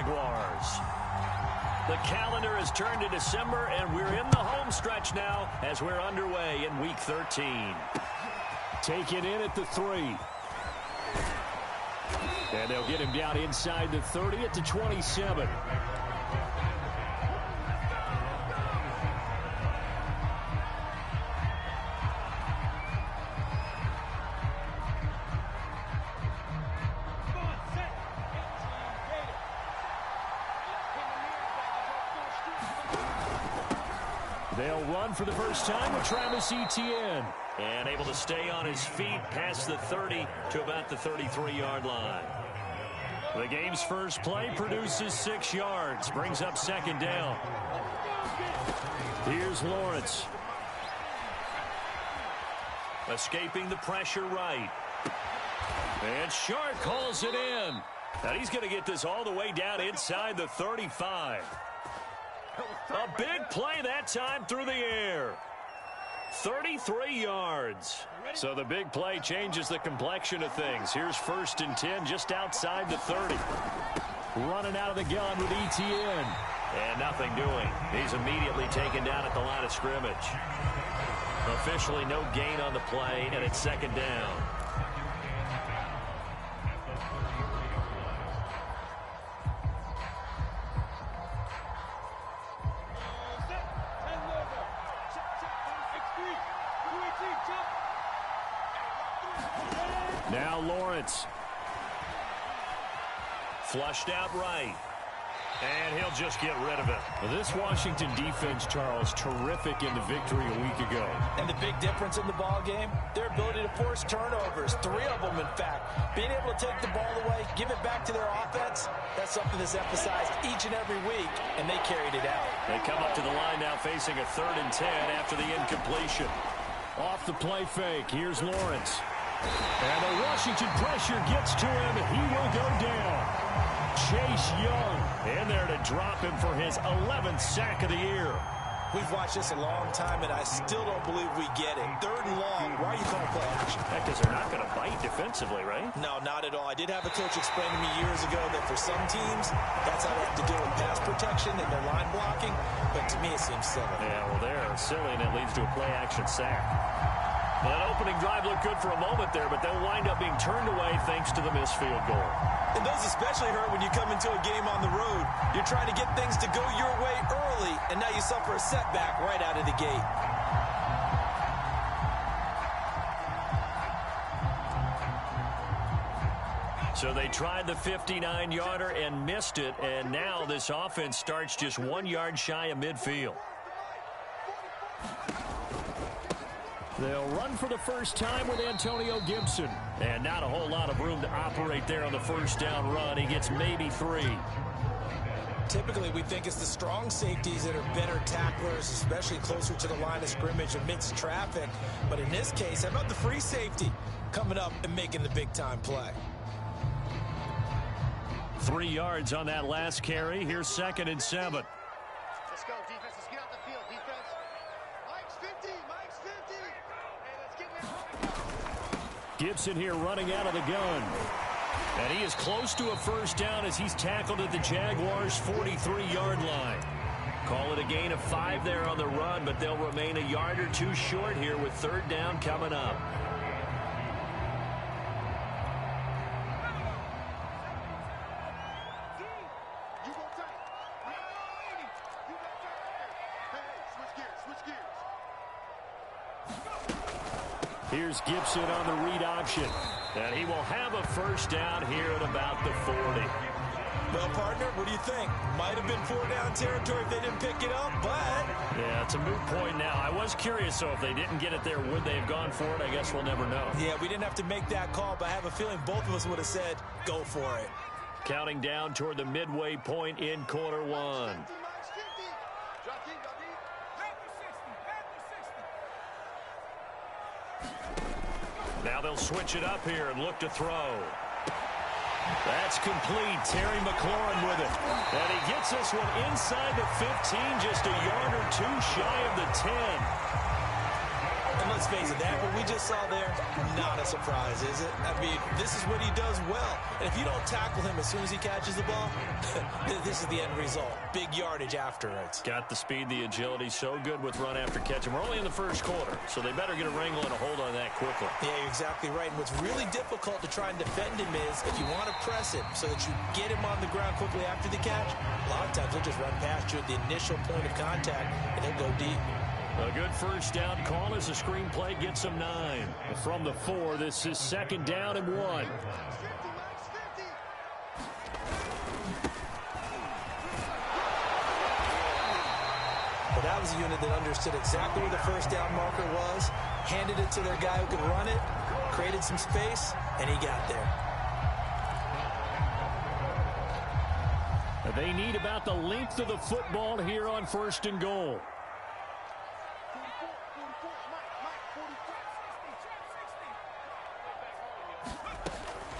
Jaguars. The calendar has turned to December, and we're in the home stretch now as we're underway in Week 13. Taken in at the 3. And they'll get him down inside the 30 at the 27. They'll run for the first time with Travis Etienne. And able to stay on his feet past the 30 to about the 33-yard line. The game's first play produces 6 yards. Brings up second down. Here's Lawrence. Escaping the pressure right. And Shark calls it in. And he's going to get this all the way down inside the 35. A big play that time through the air. 33 yards. So the big play changes the complexion of things. Here's 1st and 10 just outside the 30. Running out of the gun with Etienne. And nothing doing. He's immediately taken down at the line of scrimmage. Officially no gain on the play, and it's second down. Now Lawrence. Flushed out right. And he'll just get rid of it. This Washington defense, Charles, terrific in the victory a week ago. And the big difference in the ball game, their ability to force turnovers. 3 of them, in fact. Being able to take the ball away, give it back to their offense, that's something that's emphasized each and every week, and they carried it out. They come up to the line now facing a 3rd and 10 after the incompletion. Off the play fake, here's Lawrence. And the Washington pressure gets to him. He will go down. Chase Young in there to drop him for his 11th sack of the year. We've watched this a long time, and I still don't believe we get it. 3rd and long. Why are you calling play action? Because they're not going to bite defensively, right? No, not at all. I did have a coach explain to me years ago that for some teams, that's how they have to deal with pass protection and their line blocking. But to me, it seems silly. Yeah, well, they're silly, and it leads to a play-action sack. That opening drive looked good for a moment there, but they'll wind up being turned away thanks to the missed field goal. And those especially hurt when you come into a game on the road. You're trying to get things to go your way early, and now you suffer a setback right out of the gate. So they tried the 59-yarder and missed it, and now this offense starts just 1 yard shy of midfield. They'll run for the first time with Antonio Gibson. And not a whole lot of room to operate there on the first down run. He gets maybe 3. Typically, we think it's the strong safeties that are better tacklers, especially closer to the line of scrimmage amidst traffic. But in this case, how about the free safety coming up and making the big-time play? 3 yards on that last carry. Here's 2nd and 7. Let's go, defense. Let's get out the field, defense. Mike's 50. Mike's 50. Hey, let's get in there. Gibson here running out of the gun. And he is close to a first down as he's tackled at the Jaguars' 43-yard line. Call it a gain of 5 there on the run, but they'll remain a yard or 2 short here with 3rd down coming up. Here's Gibson on the read option. And he will have a first down here at about the 40. Well, partner, what do you think? Might have been 4-down territory if they didn't pick it up, but... Yeah, it's a moot point now. I was curious, so if they didn't get it there, would they have gone for it? I guess we'll never know. Yeah, we didn't have to make that call, but I have a feeling both of us would have said, go for it. Counting down toward the midway point in quarter 1. Now they'll switch it up here and look to throw. That's complete. Terry McLaurin with it. And he gets this one inside the 15, just a yard or 2 shy of the 10. And let's face it, that what we just saw there, not a surprise, is it? I mean, this is what he does well. And if you don't tackle him as soon as he catches the ball, this is the end result. Big yardage afterwards. Got the speed, the agility, so good with run after catch. And we're only in the first quarter, so they better get a wrangle and a hold on that quickly. Yeah, you're exactly right. And what's really difficult to try and defend him is if you want to press him so that you get him on the ground quickly after the catch, a lot of times he'll just run past you at the initial point of contact, and he'll go deep. A good first down call as the screenplay gets him 9. From the 4, this is 2nd down and 1. But that was a unit that understood exactly where the first down marker was, handed it to their guy who could run it, created some space, and he got there. They need about the length of the football here on 1st and goal.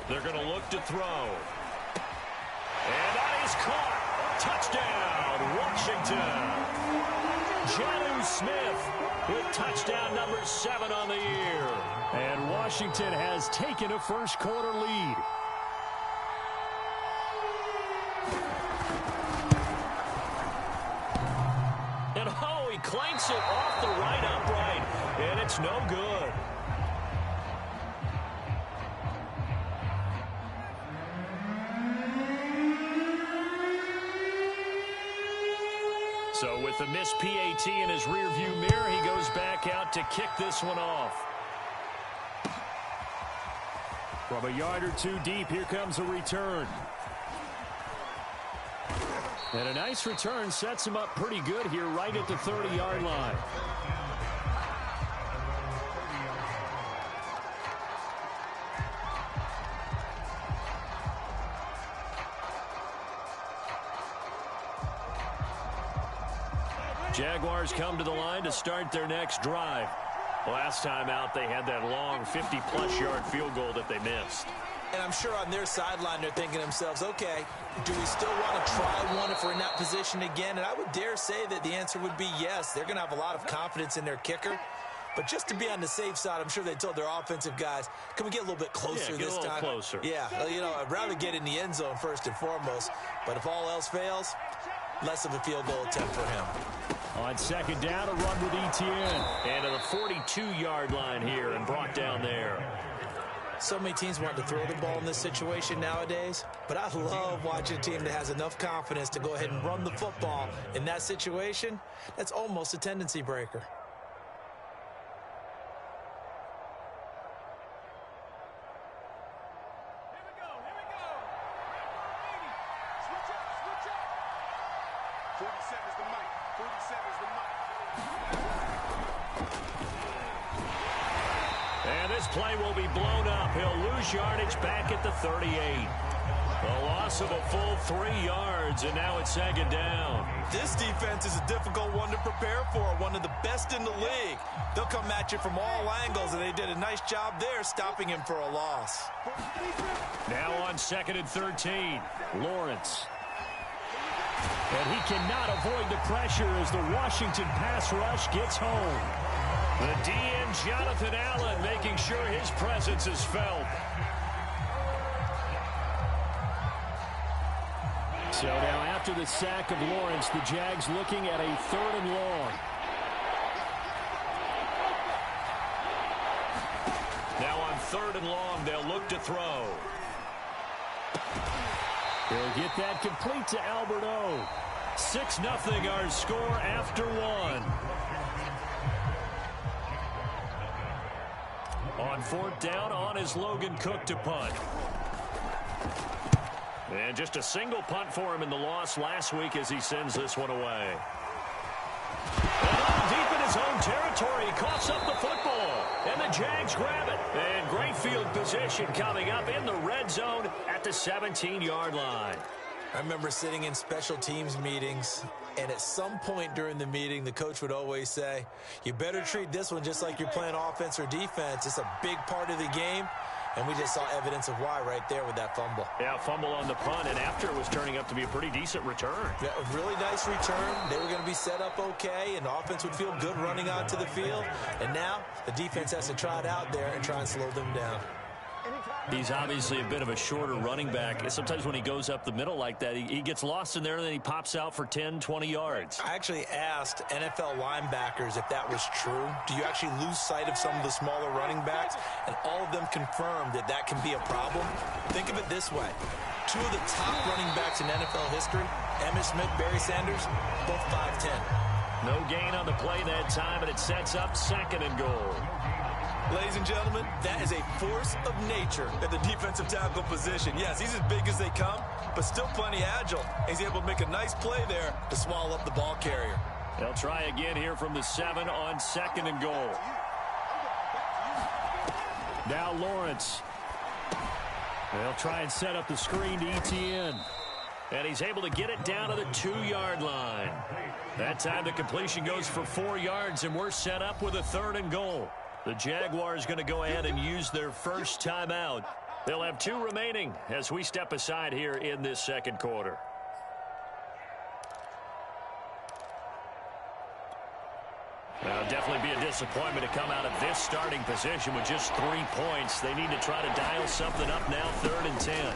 They're going to look to throw. And that is caught. Touchdown, Washington. Jonnu Smith with touchdown number 7 on the year. And Washington has taken a first quarter lead. And oh, he clanks it off the right upright. And it's no good. So with the missed PAT in his rearview mirror, he goes back out to kick this one off. From a yard or 2 deep, here comes a return. And a nice return sets him up pretty good here right at the 30-yard line. Jaguars come to the line to start their next drive. Last time out, they had that long 50-plus yard field goal that they missed. And I'm sure on their sideline, they're thinking to themselves, okay, do we still want to try one if we're in that position again? And I would dare say that the answer would be yes. They're going to have a lot of confidence in their kicker. But just to be on the safe side, I'm sure they told their offensive guys, can we get a little bit closer this time? Closer. Yeah, you know, I'd rather get in the end zone first and foremost. But if all else fails, less of a field goal attempt for him. On 2nd down, a run with Etienne. And to the 42-yard line here and brought down there. So many teams want to throw the ball in this situation nowadays, but I love watching a team that has enough confidence to go ahead and run the football in that situation. That's almost a tendency breaker. Play will be blown up. He'll lose yardage back at the 38. A loss of a full 3 yards, and now it's 2nd down. This defense is a difficult one to prepare for, one of the best in the league. They'll come at you from all angles, and they did a nice job there stopping him for a loss. Now on 2nd and 13, Lawrence. And he cannot avoid the pressure as the Washington pass rush gets home. The DN, Jonathan Allen, making sure his presence is felt. So now after the sack of Lawrence, the Jags looking at a 3rd and long. Now on 3rd and long, they'll look to throw. They'll get that complete to Albert O. 6-0 our score after 1. On 4th down, on is Logan Cook to punt. And just a single punt for him in the loss last week as he sends this one away. And deep in his own territory, he coughs up the football. And the Jags grab it. And great field position coming up in the red zone at the 17-yard line. I remember sitting in special teams meetings, and at some point during the meeting, the coach would always say, you better treat this one just like you're playing offense or defense. It's a big part of the game. And we just saw evidence of why right there with that fumble. Yeah, fumble on the punt, and after it was turning up to be a pretty decent return. Yeah, a really nice return. They were going to be set up okay, and the offense would feel good running onto the field. And now the defense has to try it out there and try and slow them down. He's obviously a bit of a shorter running back. Sometimes when he goes up the middle like that, he gets lost in there, and then he pops out for 10, 20 yards. I actually asked NFL linebackers if that was true. Do you actually lose sight of some of the smaller running backs? And all of them confirmed that that can be a problem. Think of it this way. Two of the top running backs in NFL history, Emmitt Smith, Barry Sanders, both 5'10". No gain on the play that time, and it sets up 2nd and goal. Ladies and gentlemen, that is a force of nature at the defensive tackle position. Yes, he's as big as they come, but still plenty agile. He's able to make a nice play there to swallow up the ball carrier. They'll try again here from the 7 on 2nd and goal. Now Lawrence. They'll try and set up the screen to ETN. And he's able to get it down to the 2-yard line. That time the completion goes for 4 yards, and we're set up with a 3rd and goal. The Jaguars going to go ahead and use their first timeout. They'll have 2 remaining as we step aside here in this 2nd quarter. Now, definitely be a disappointment to come out of this starting position with just 3 points. They need to try to dial something up now, 3rd and 10.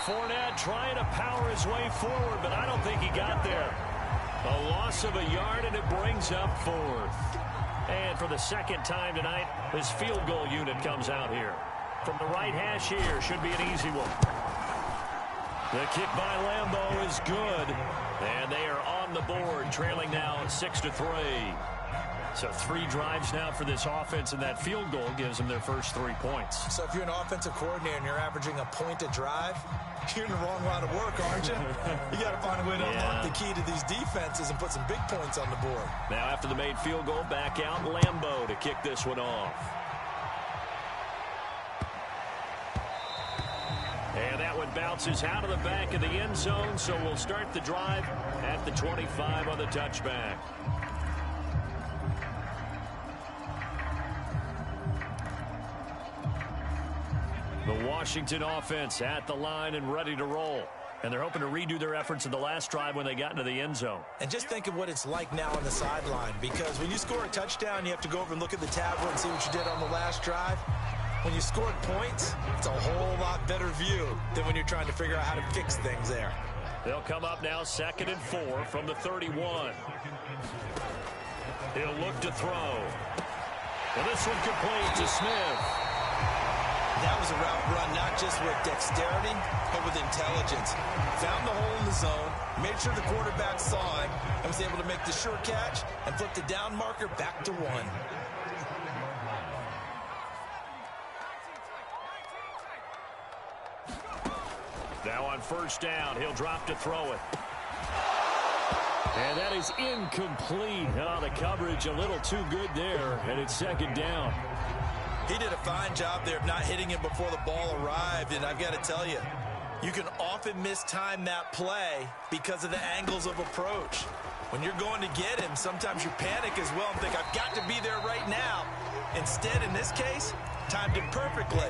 Fournette trying to power his way forward, but I don't think he got there. A loss of a yard, and it brings up 4th. And for the 2nd time tonight, his field goal unit comes out here. From the right hash here, should be an easy one. The kick by Lambeau is good. And they are on the board, trailing now 6-3. So 3 drives now for this offense, and that field goal gives them their first 3 points. So if you're an offensive coordinator and you're averaging a point a drive, you're in the wrong line of work, aren't you? You got to find a way to unlock the key to these defenses and put some big points on the board. Now after the made field goal, back out Lambeau to kick this one off. And that one bounces out of the back of the end zone, so we'll start the drive at the 25 on the touchback. The Washington offense at the line and ready to roll. And they're hoping to redo their efforts in the last drive when they got into the end zone. And just think of what it's like now on the sideline, because when you score a touchdown, you have to go over and look at the tablet and see what you did on the last drive. When you scored points, it's a whole lot better view than when you're trying to figure out how to fix things there. They'll come up now 2nd and 4 from the 31. He'll look to throw. And this one complete to Smith. That was a route run not just with dexterity, but with intelligence. Found the hole in the zone, made sure the quarterback saw him, and was able to make the sure catch and flip the down marker back to 1. Now on 1st down, he'll drop to throw it. And that is incomplete. Oh, the coverage a little too good there, and it's 2nd down. He did a fine job there of not hitting him before the ball arrived, and I've got to tell you, you can often mistime that play because of the angles of approach. When you're going to get him, sometimes you panic as well and think, I've got to be there right now. Instead, in this case, timed it perfectly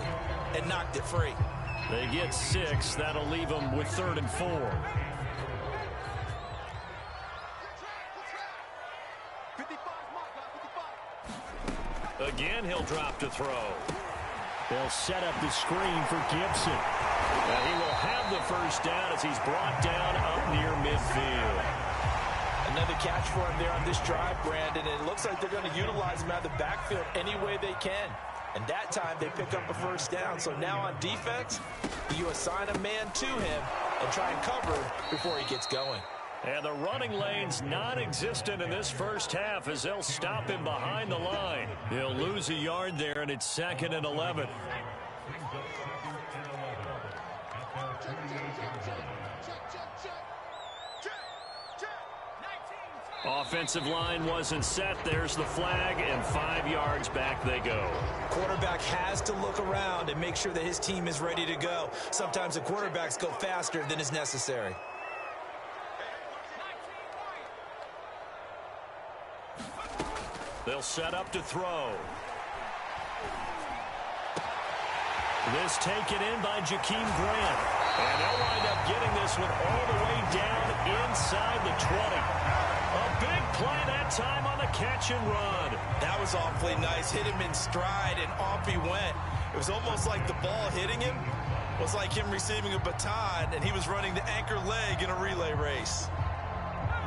and knocked it free. They get 6. That'll leave them with 3rd and 4. Again, he'll drop to throw. They'll set up the screen for Gibson. He will have the 1st down as he's brought down up near midfield. Another catch for him there on this drive, Brandon. And it looks like they're going to utilize him out of the backfield any way they can. And that time they pick up a 1st down. So now on defense, you assign a man to him and try and cover before he gets going. And the running lane's non-existent in this 1st half as they'll stop him behind the line. He'll lose a yard there, and it's 2nd and 11. Offensive line wasn't set. There's the flag, and 5 yards back they go. Quarterback has to look around and make sure that his team is ready to go. Sometimes the quarterbacks go faster than is necessary. They'll set up to throw. This taken in by Jakeem Grant. And they'll wind up getting this one all the way down inside the 20. A big play that time on the catch and run. That was awfully nice. Hit him in stride, and off he went. It was almost like the ball hitting him was like him receiving a baton, and he was running the anchor leg in a relay race.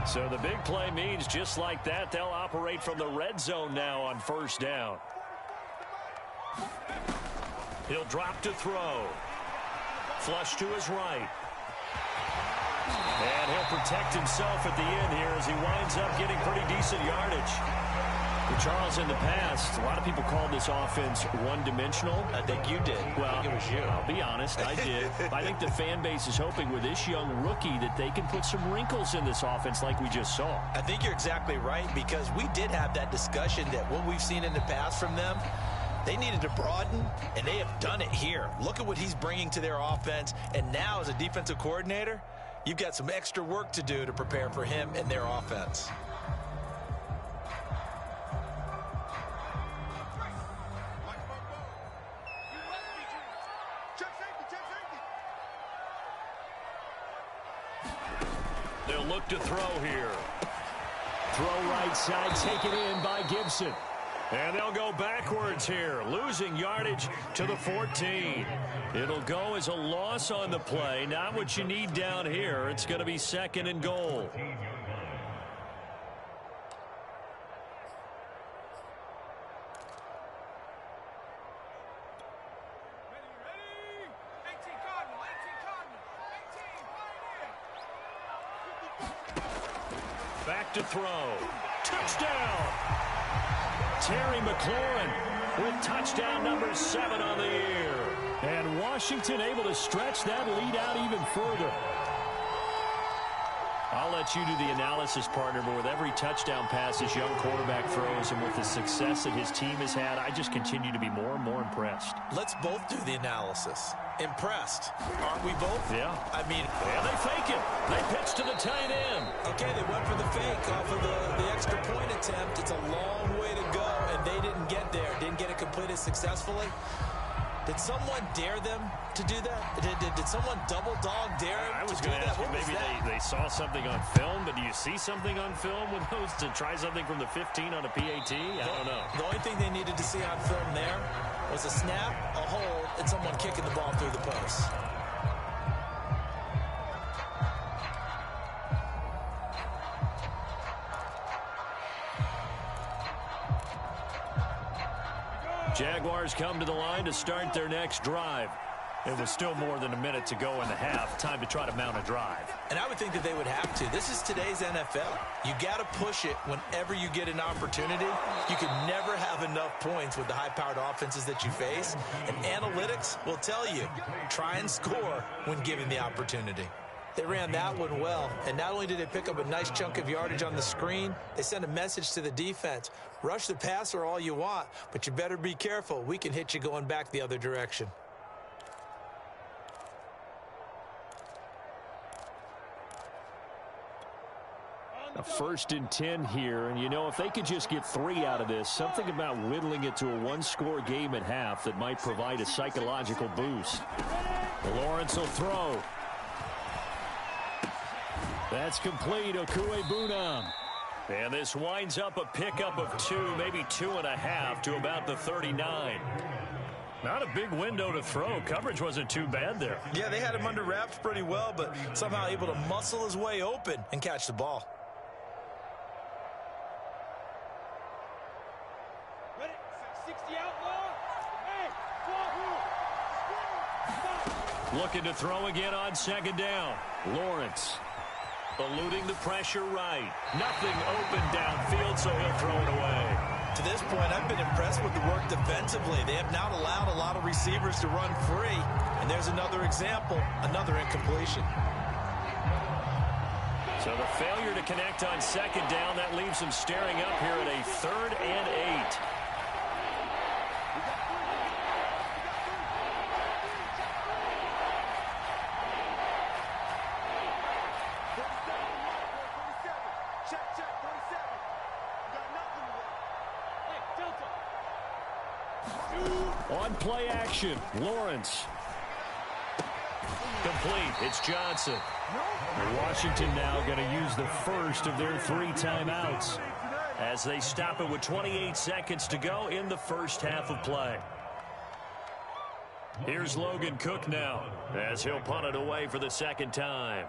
So the big play means just like that, they'll operate from the red zone now on first down. He'll drop to throw. Flush to his right. And he'll protect himself at the end here as he winds up getting pretty decent yardage. But Charles, in the past, a lot of people called this offense one-dimensional. I think you did. Well, I think it was you. I'll be honest, I did. I think the fan base is hoping with this young rookie that they can put some wrinkles in this offense like we just saw. I think you're exactly right, because we did have that discussion that what we've seen in the past from them, they needed to broaden, and they have done it here. Look at what he's bringing to their offense, and now as a defensive coordinator, you've got some extra work to do to prepare for him and their offense. They'll look to throw here. Throw right side, taken in by Gibson. And they'll go backwards here, losing yardage to the 14. It'll go as a loss on the play. Not what you need down here. It's going to be 2nd and goal. Back to throw. Touchdown! Terry McLaurin with touchdown number 7 on the year. And Washington able to stretch that lead out even further. I'll let you do the analysis, partner, but with every touchdown pass this young quarterback throws and with the success that his team has had, I just continue to be more and more impressed. Let's both do the analysis. Impressed. Aren't we both? Yeah. I mean, and they fake it. They pitch to the tight end. Okay, they went for the fake off of the extra point attempt. It's a long way to go, and they didn't get there. Didn't get it completed successfully. Did someone dare them to do that? Did someone double dog dare them? I was going to ask you, maybe they saw something on film, but do you see something on film with those to try something from the 15 on a PAT? I don't know. The only thing they needed to see on film there was a snap, a hold, and someone kicking the ball through the post. Jaguars come to the line to start their next drive. It was still more than a minute to go in the half. Time to try to mount a drive. And I would think that they would have to. This is today's NFL. You got to push it whenever you get an opportunity. You can never have enough points with the high-powered offenses that you face. And analytics will tell you, try and score when given the opportunity. They ran that one well, and not only did they pick up a nice chunk of yardage on the screen, they sent a message to the defense. Rush the passer all you want, but you better be careful. We can hit you going back the other direction. A 1st and 10 here, and you know, if they could just get 3 out of this, something about whittling it to a one-score game at half that might provide a psychological boost. Lawrence will throw. That's complete. Okuebunam. And this winds up a pickup of 2, maybe 2.5 to about the 39. Not a big window to throw. Coverage wasn't too bad there. Yeah, they had him under wraps pretty well, but somehow able to muscle his way open and catch the ball. Ready? 60 outlaw. Hey, looking to throw again on 2nd down. Lawrence eluding the pressure right. Nothing open downfield, so he'll throw it away. To this point, I've been impressed with the work defensively. They have not allowed a lot of receivers to run free. And there's another example, another incompletion. So the failure to connect on 2nd down, that leaves them staring up here at a 3rd and 8. Delta. On play action, Lawrence. Complete. It's Johnson. Washington now going to use the first of their 3 timeouts as they stop it with 28 seconds to go in the first half of play. Here's Logan Cook now as he'll punt it away for the second time.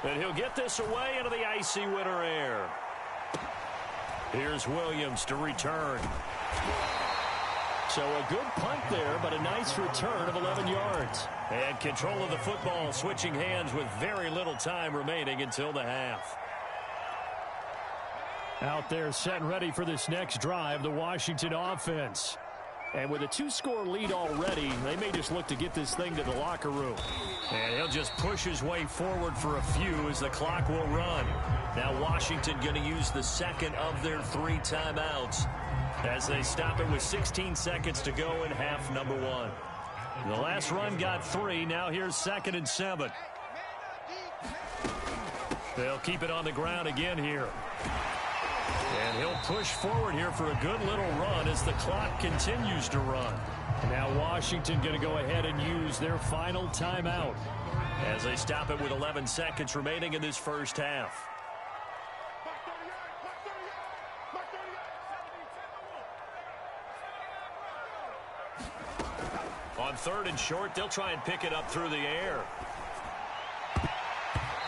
And he'll get this away into the icy winter air. Here's Williams to return. So a good punt there, but a nice return of 11 yards. And control of the football switching hands with very little time remaining until the half. Out there set and ready for this next drive, the Washington offense. And with a 2-score lead already, they may just look to get this thing to the locker room. And he'll just push his way forward for a few as the clock will run. Now Washington going to use the second of their 3 timeouts as they stop it with 16 seconds to go in half number 1. The last run got 3. Now here's 2nd and 7. They'll keep it on the ground again here. And he'll push forward here for a good little run as the clock continues to run. Now Washington going to go ahead and use their final timeout as they stop it with 11 seconds remaining in this first half. On 3rd and short, they'll try and pick it up through the air.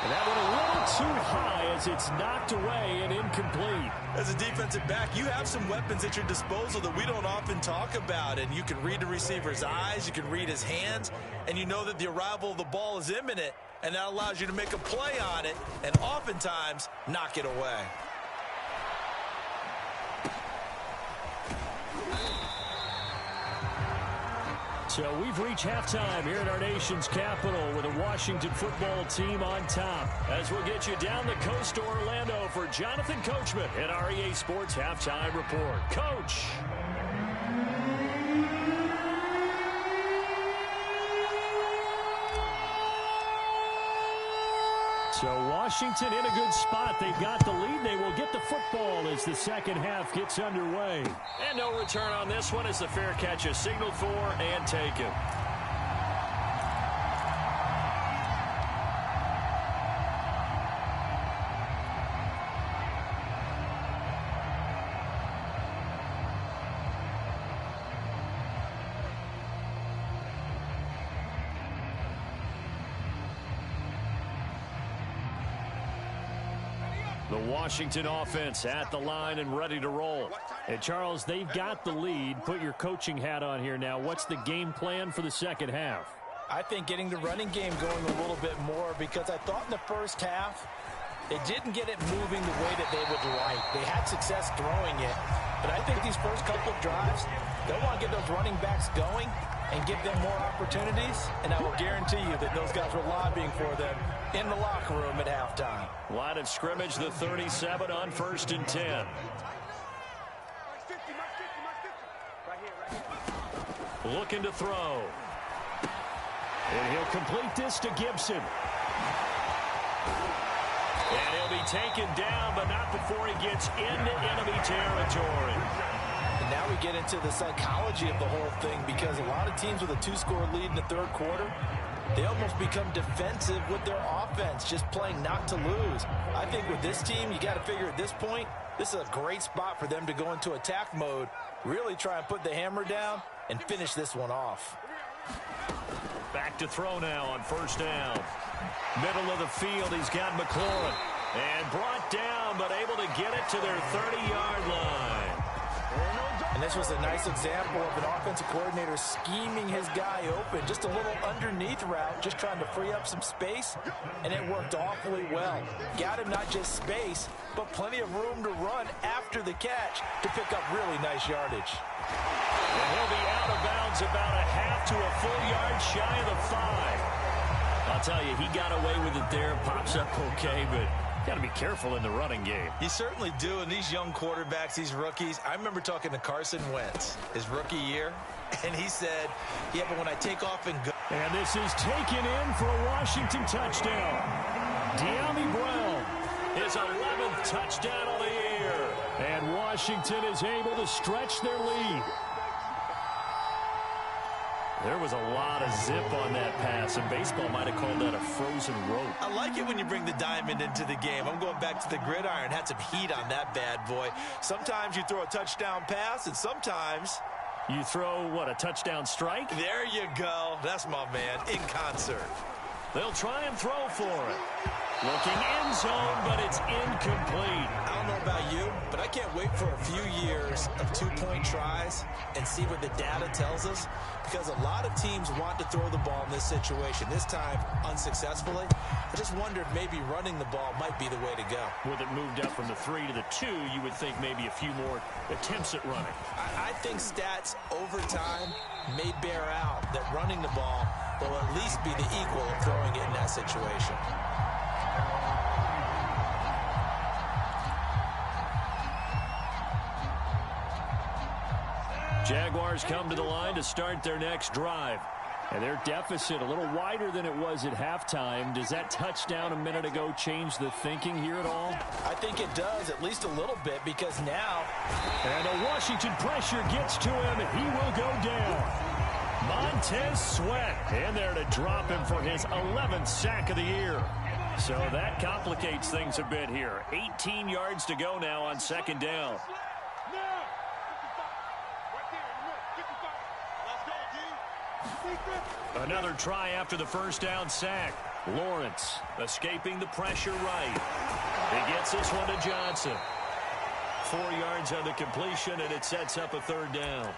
And that one a little too high as it's knocked away and incomplete. As a defensive back, you have some weapons at your disposal that we don't often talk about. And you can read the receiver's eyes, you can read his hands, and you know that the arrival of the ball is imminent. And that allows you to make a play on it and oftentimes knock it away. So we've reached halftime here at our nation's capital with a Washington football team on top. As we'll get you down the coast to Orlando for Jonathan Coachman at our EA Sports Halftime Report. Coach. So Washington in a good spot. They've got the lead. They will get the football as the second half gets underway. And no return on this one as the fair catch is signaled for and taken. The Washington offense at the line and ready to roll. And Charles, they've got the lead. Put your coaching hat on here now. What's the game plan for the second half? I think getting the running game going a little bit more, because I thought in the first half they didn't get it moving the way that they would like. They had success throwing it, but I think these first couple of drives, they'll want to get those running backs going and give them more opportunities, and I will guarantee you that those guys were lobbying for them in the locker room at halftime. Line of scrimmage, the 37 on 1st and 10. Looking to throw. And he'll complete this to Gibson. And he'll be taken down, but not before he gets into enemy territory. And now we get into the psychology of the whole thing, because a lot of teams with a 2-score lead in the third quarter, they almost become defensive with their offense, just playing not to lose. I think with this team, you got to figure at this point, this is a great spot for them to go into attack mode, really try and put the hammer down and finish this one off. Back to throw now on 1st down. Middle of the field, he's got McLaurin. And brought down, but able to get it to their 30-yard line. And this was a nice example of an offensive coordinator scheming his guy open. Just a little underneath route, just trying to free up some space, and it worked awfully well. Got him not just space, but plenty of room to run after the catch to pick up really nice yardage. And he'll be out of bounds about a half to a full yard shy of the 5. I'll tell you, he got away with it there, pops up okay, but got to be careful in the running game. You certainly do, and these young quarterbacks, these rookies, I remember talking to Carson Wentz his rookie year, and he said, yeah, but when I take off and go. And this is taken in for a Washington touchdown. De'Ami Brown his 11th touchdown of the year. And Washington is able to stretch their lead. There was a lot of zip on that pass, and baseball might have called that a frozen rope. I like it when you bring the diamond into the game. I'm going back to the gridiron. Had some heat on that bad boy. Sometimes you throw a touchdown pass, and sometimes you throw, what, a touchdown strike? There you go. That's my man, in concert. They'll try and throw for it. Looking end zone, but it's incomplete. I don't know about you, but I can't wait for a few years of two-point tries and see what the data tells us, because a lot of teams want to throw the ball in this situation, this time unsuccessfully. I just wonder if maybe running the ball might be the way to go. With it moved up from the 3 to the 2, you would think maybe a few more attempts at running. I think stats over time may bear out that running the ball will at least be the equal of throwing it in that situation. Jaguars come to the line to start their next drive. And their deficit a little wider than it was at halftime. Does that touchdown a minute ago change the thinking here at all? I think it does, at least a little bit, because now... And a Washington pressure gets to him. He will go down. Montez Sweat in there to drop him for his 11th sack of the year. So that complicates things a bit here. 18 yards to go now on second down. Another try after the first down sack. Lawrence escaping the pressure right. He gets this one to Johnson. 4 yards on the completion, and it sets up a third down.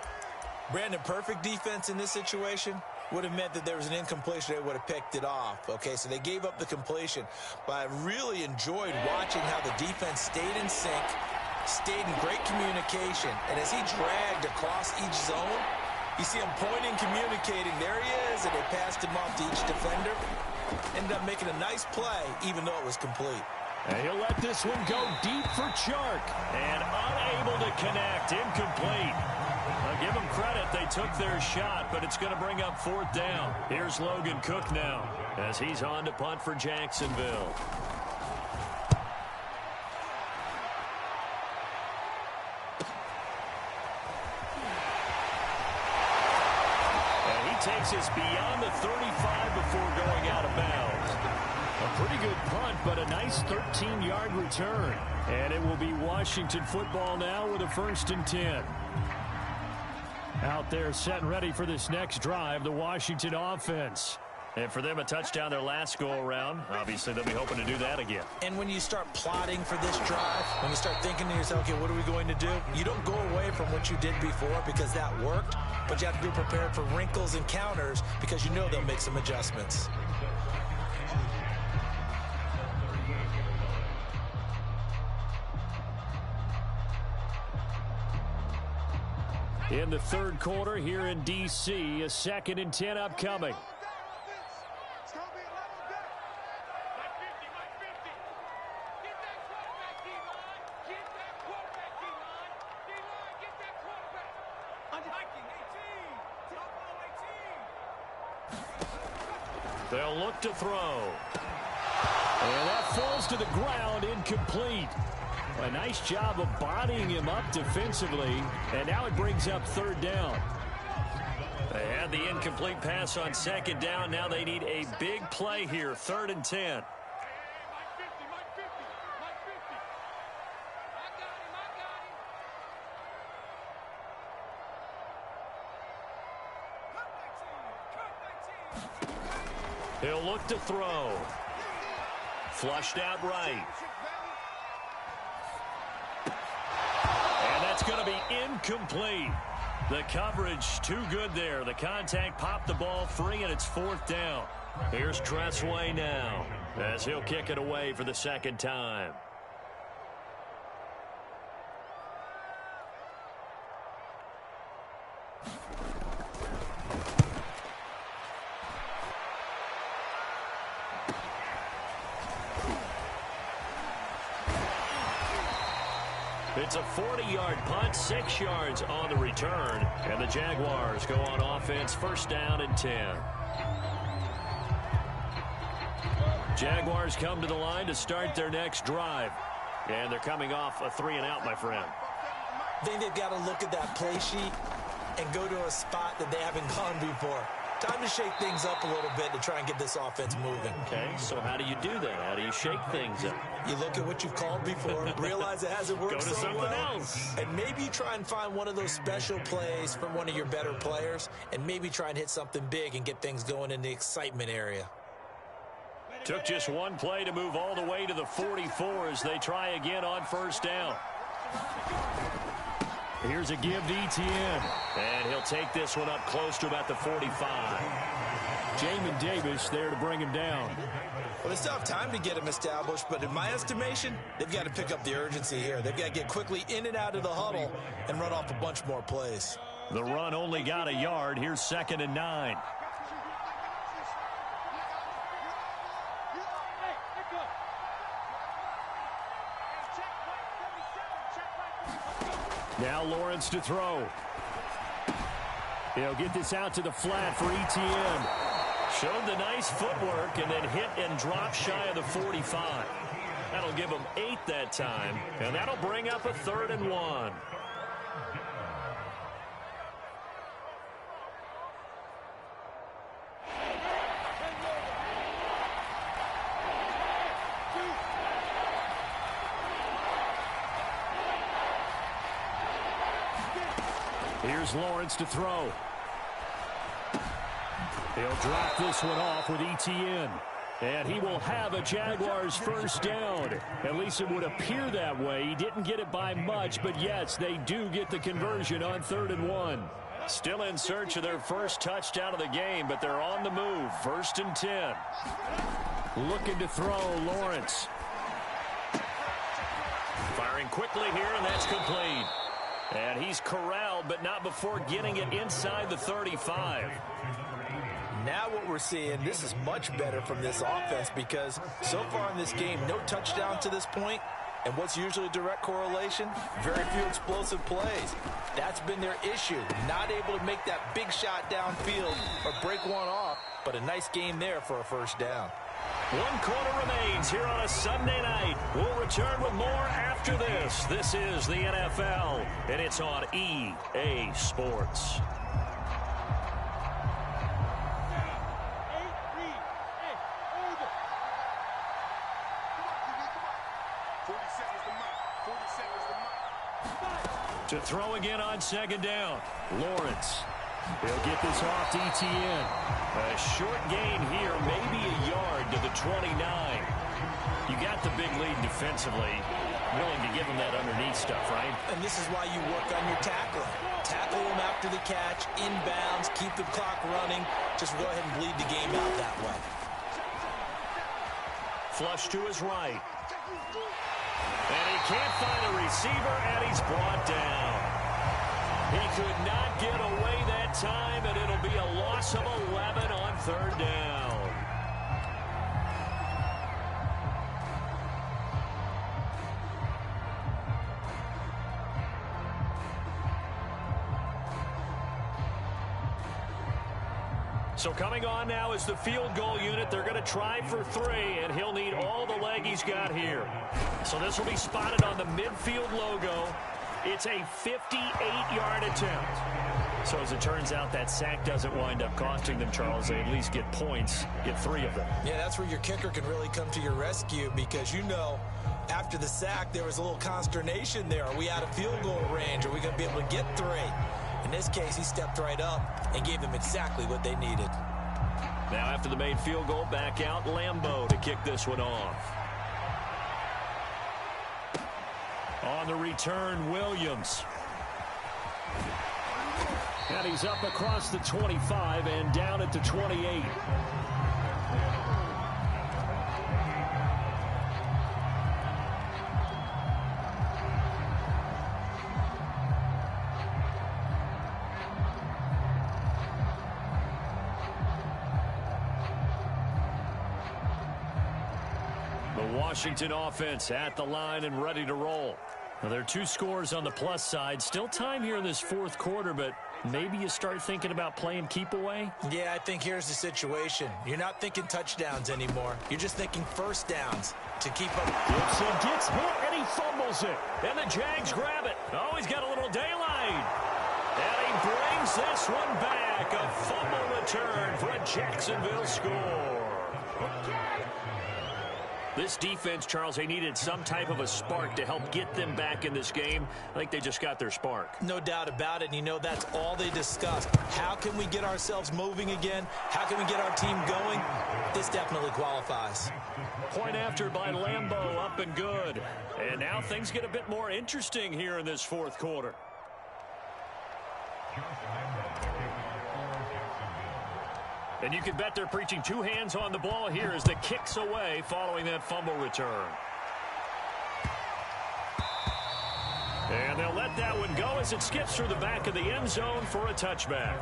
Brandon, perfect defense in this situation would have meant that there was an incompletion. They would have picked it off. Okay, so they gave up the completion. But I really enjoyed watching how the defense stayed in sync, stayed in great communication. And as he dragged across each zone, you see him pointing, communicating. There he is, and they passed him off to each defender. Ended up making a nice play, even though it was complete. And he'll let this one go deep for Chark. And unable to connect. Incomplete. I'll give them credit. They took their shot, but it's going to bring up fourth down. Here's Logan Cook now as he's on to punt for Jacksonville. Takes us beyond the 35 before going out of bounds. A pretty good punt, but a nice 13-yard return. And it will be Washington football now with a 1st and 10. Out there set and ready for this next drive, the Washington offense. And for them, a touchdown their last go-around. Obviously, they'll be hoping to do that again. And when you start plotting for this drive, when you start thinking to yourself, okay, what are we going to do? You don't go away from what you did before because that worked, but you have to be prepared for wrinkles and counters because you know they'll make some adjustments. In the third quarter here in D.C., a 2nd and 10 upcoming. They'll look to throw. And that falls to the ground, incomplete. A nice job of bodying him up defensively. And now it brings up third down. They had the incomplete pass on second down. Now they need a big play here, 3rd and 10. He'll look to throw. Flushed out right. And that's going to be incomplete. The coverage too good there. The contact popped the ball free, and it's 4th down. Here's Tressway now as he'll kick it away for the 2nd time. It's a 40-yard punt, 6 yards on the return. And the Jaguars go on offense, 1st down and 10. Jaguars come to the line to start their next drive. And they're coming off a 3-and-out, my friend. I think they've got to look at that play sheet and go to a spot that they haven't gone before. Time to shake things up a little bit to try and get this offense moving. Okay, so how do you do that? How do you shake things up? You look at what you've called before, realize it hasn't worked Go to so something well, else. and maybe you try and find one of those special plays from one of your better players, and maybe try and hit something big and get things going in the excitement area. Took just one play to move all the way to the 44 as they try again on first down. Here's a give to Etienne. And he'll take this one up close to about the 45. Jamin Davis there to bring him down. Well, they still have time to get him established, but in my estimation, they've got to pick up the urgency here. They've got to get quickly in and out of the huddle and run off a bunch more plays. The run only got a yard. Here's 2nd and 9. Now Lawrence to throw. He'll get this out to the flat for Etienne. Showed the nice footwork and then hit and drop shy of the 45. That'll give him 8 that time, and that'll bring up a 3rd and 1. Here's Lawrence to throw. He'll drop this one off with Etienne. And he will have a Jaguars first down. At least it would appear that way. He didn't get it by much, but yes, they do get the conversion on 3rd and 1. Still in search of their first touchdown of the game, but they're on the move. 1st and 10. Looking to throw, Lawrence. Firing quickly here, and that's complete. And he's corralled, but not before getting it inside the 35. Now what we're seeing, this is much better from this offense because so far in this game, no touchdown to this point. And what's usually a direct correlation? Very few explosive plays. That's been their issue. Not able to make that big shot downfield or break one off, but a nice game there for a first down. 1 quarter remains here on a Sunday night. We'll return with more after this. This is the NFL, and it's on EA Sports. To throw again on 2nd down. Lawrence. He'll get this off to Etienne. A short gain here, maybe a yard to the 29. You got the big lead defensively. Willing to give him that underneath stuff, right? And this is why you work on your tackling. Tackle him after the catch, inbounds, keep the clock running. Just go ahead and bleed the game out that way. Flush to his right. And he can't find a receiver, and he's brought down. He could not get away that time, and it'll be a loss of 11 on 3rd down. So coming on now is the field goal unit. They're going to try for 3, and he'll need all the leg he's got here. So this will be spotted on the midfield logo. It's a 58-yard attempt. So as it turns out, that sack doesn't wind up costing them, Charles. They at least get points, get 3 of them. Yeah, that's where your kicker can really come to your rescue because, you know, after the sack, there was a little consternation there. Are we out of field goal range? Are we going to be able to get 3? In this case, he stepped right up and gave them exactly what they needed. Now after the made field goal, back out Lambeau to kick this one off. On the return, Williams. And he's up across the 25 and down at the 28. Washington offense at the line and ready to roll. Now, there are 2 scores on the plus side. Still time here in this 4th quarter, but maybe you start thinking about playing keep away? Yeah, I think here's the situation. You're not thinking touchdowns anymore. You're just thinking first downs to keep up. Gibson gets hit, and he fumbles it. And the Jags grab it. Oh, he's got a little daylight. And he brings this one back. A fumble return for a Jacksonville score. This defense, Charles, they needed some type of a spark to help get them back in this game. I think they just got their spark. No doubt about it. And you know, that's all they discussed. How can we get ourselves moving again? How can we get our team going? This definitely qualifies. Point after by Lambeau, up and good. And now things get a bit more interesting here in this fourth quarter. And you can bet they're preaching two hands on the ball here as the kick's away following that fumble return. And they'll let that one go as it skips through the back of the end zone for a touchback.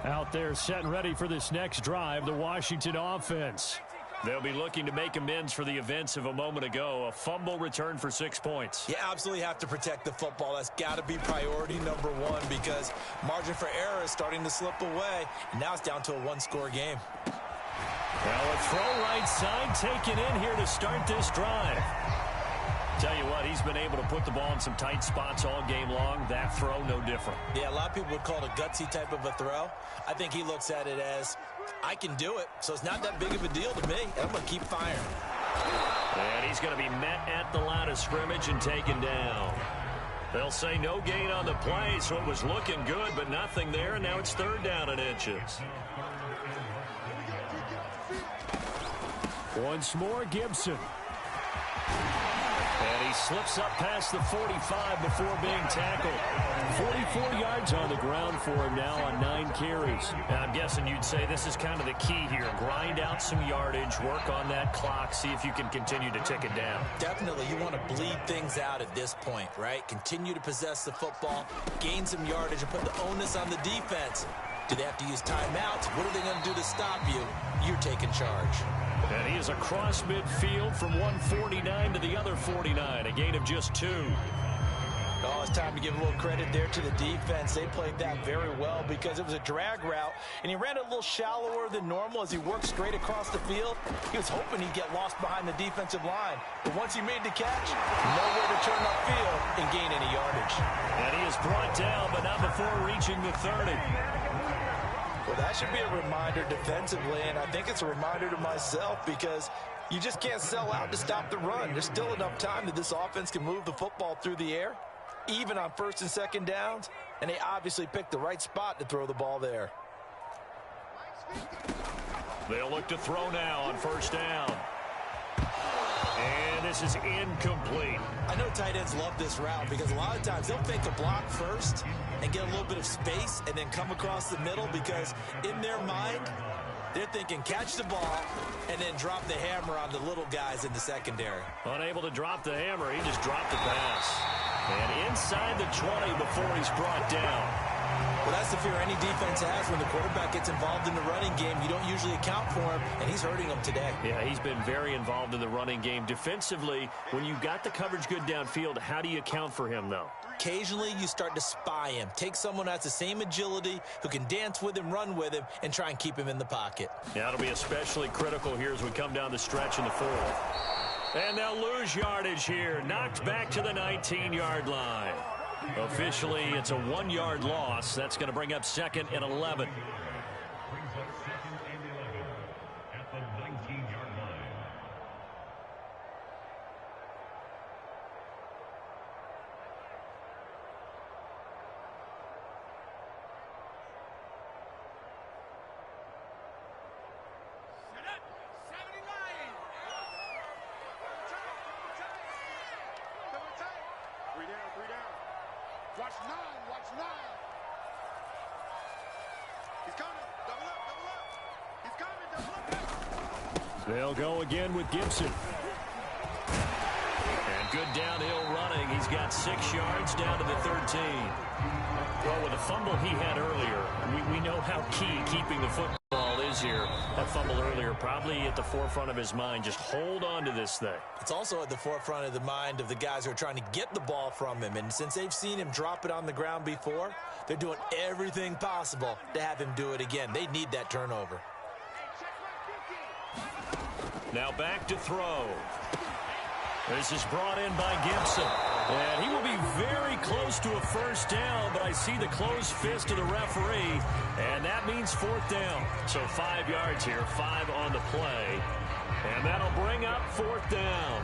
Out there set and ready for this next drive, the Washington offense. They'll be looking to make amends for the events of a moment ago. A fumble return for 6 points. You absolutely have to protect the football. That's got to be priority number one because margin for error is starting to slip away. And now it's down to a one-score game. Well, a throw right side taken in here to start this drive. Tell you what, he's been able to put the ball in some tight spots all game long. That throw, no different. Yeah, a lot of people would call it a gutsy type of a throw. I think he looks at it as, I can do it, so it's not that big of a deal to me, and I'm going to keep firing. And he's going to be met at the line of scrimmage and taken down. They'll say no gain on the play, so it was looking good, but nothing there, and now it's third down and inches. Once more, Gibson. And he slips up past the 45 before being tackled. 44 yards on the ground for him now on 9 carries. And I'm guessing you'd say this is kind of the key here. Grind out some yardage, work on that clock, see if you can continue to tick it down. Definitely, you want to bleed things out at this point, right? Continue to possess the football, gain some yardage, and put the onus on the defense. Do they have to use timeouts? What are they going to do to stop you? You're taking charge. And he is across midfield from 149 to the other 49, a gain of just 2. Oh, it's time to give a little credit there to the defense. They played that very well because it was a drag route, and he ran it a little shallower than normal as he worked straight across the field. He was hoping he'd get lost behind the defensive line. But once he made the catch, nowhere to turn upfield and gain any yardage. And he is brought down, but not before reaching the 30. Well, that should be a reminder defensively, and I think it's a reminder to myself because you just can't sell out to stop the run. There's still enough time that this offense can move the football through the air, even on first and second downs, and they obviously picked the right spot to throw the ball there. They'll look to throw now on first down. And this is incomplete. I know tight ends love this route because a lot of times they'll fake a block first and get a little bit of space and then come across the middle because in their mind, they're thinking catch the ball and then drop the hammer on the little guys in the secondary. Unable to drop the hammer, he just dropped the pass. And inside the 20 before he's brought down. Well, that's the fear any defense has when the quarterback gets involved in the running game. You don't usually account for him, and he's hurting them today. Yeah, he's been very involved in the running game. Defensively, when you got the coverage good downfield, how do you account for him, though? Occasionally, you start to spy him. Take someone who has the same agility, who can dance with him, run with him, and try and keep him in the pocket. Yeah, that'll be especially critical here as we come down the stretch in the fourth. And they'll lose yardage here. Knocked back to the 19-yard line. Officially, it's a 1-yard loss. That's going to bring up 2nd and 11. Watch 9, watch 9. He's coming. Double up, double up. He's coming, double up. They'll go again with Gibson. And good downhill running. He's got 6 yards down to the 13. Well, with the fumble he had earlier, we know how key keeping the football is here. That fumble earlier probably at the forefront of his mind. Just hold on to this thing. It's also at the forefront of the mind of the guys who are trying to get the ball from him. And since they've seen him drop it on the ground before, they're doing everything possible to have him do it again. They need that turnover. Now back to throw. This is brought in by Gibson. And he will be very close to a first down, but I see the closed fist of the referee, and that means fourth down. So 5 yards here, 5 on the play. And that'll bring up fourth down.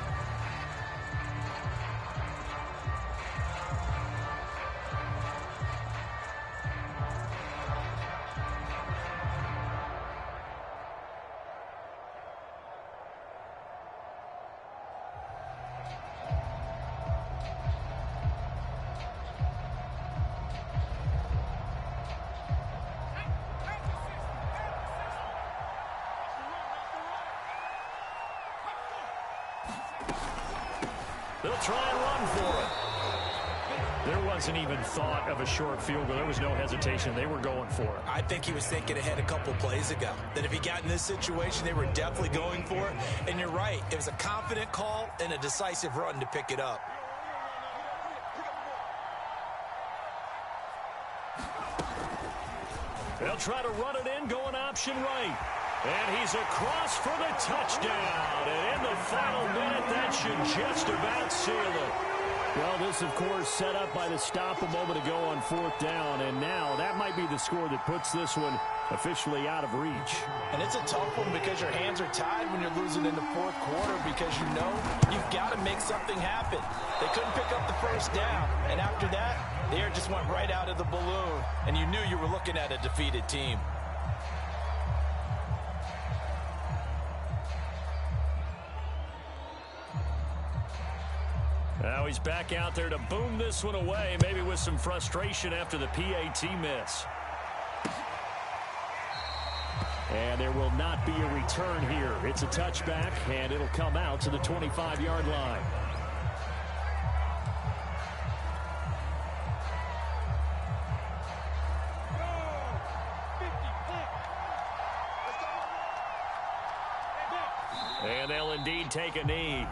They'll try and run for it. There wasn't even thought of a short field goal. There was no hesitation. They were going for it. I think he was thinking ahead a couple plays ago, that if he got in this situation, they were definitely going for it. And you're right. It was a confident call and a decisive run to pick it up. They'll try to run it in, going option right. And he's across for the touchdown. And in the final minute, that should just about seal it. Well, this, of course, set up by the stop a moment ago on fourth down. And now that might be the score that puts this one officially out of reach. And it's a tough one because your hands are tied when you're losing in the fourth quarter because you know you've got to make something happen. They couldn't pick up the first down. And after that, the air just went right out of the balloon. And you knew you were looking at a defeated team. Now he's back out there to boom this one away, maybe with some frustration after the PAT miss. And there will not be a return here. It's a touchback, and it'll come out to the 25-yard line. And they'll indeed take a knee.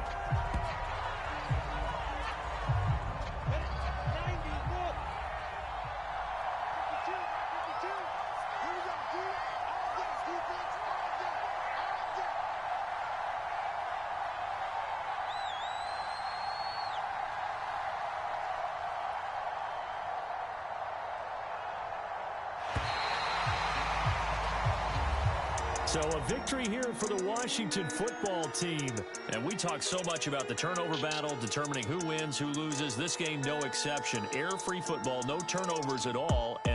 So a victory here for the Washington football team. And we talk so much about the turnover battle, determining who wins, who loses. This game, no exception. Error-free football, no turnovers at all. And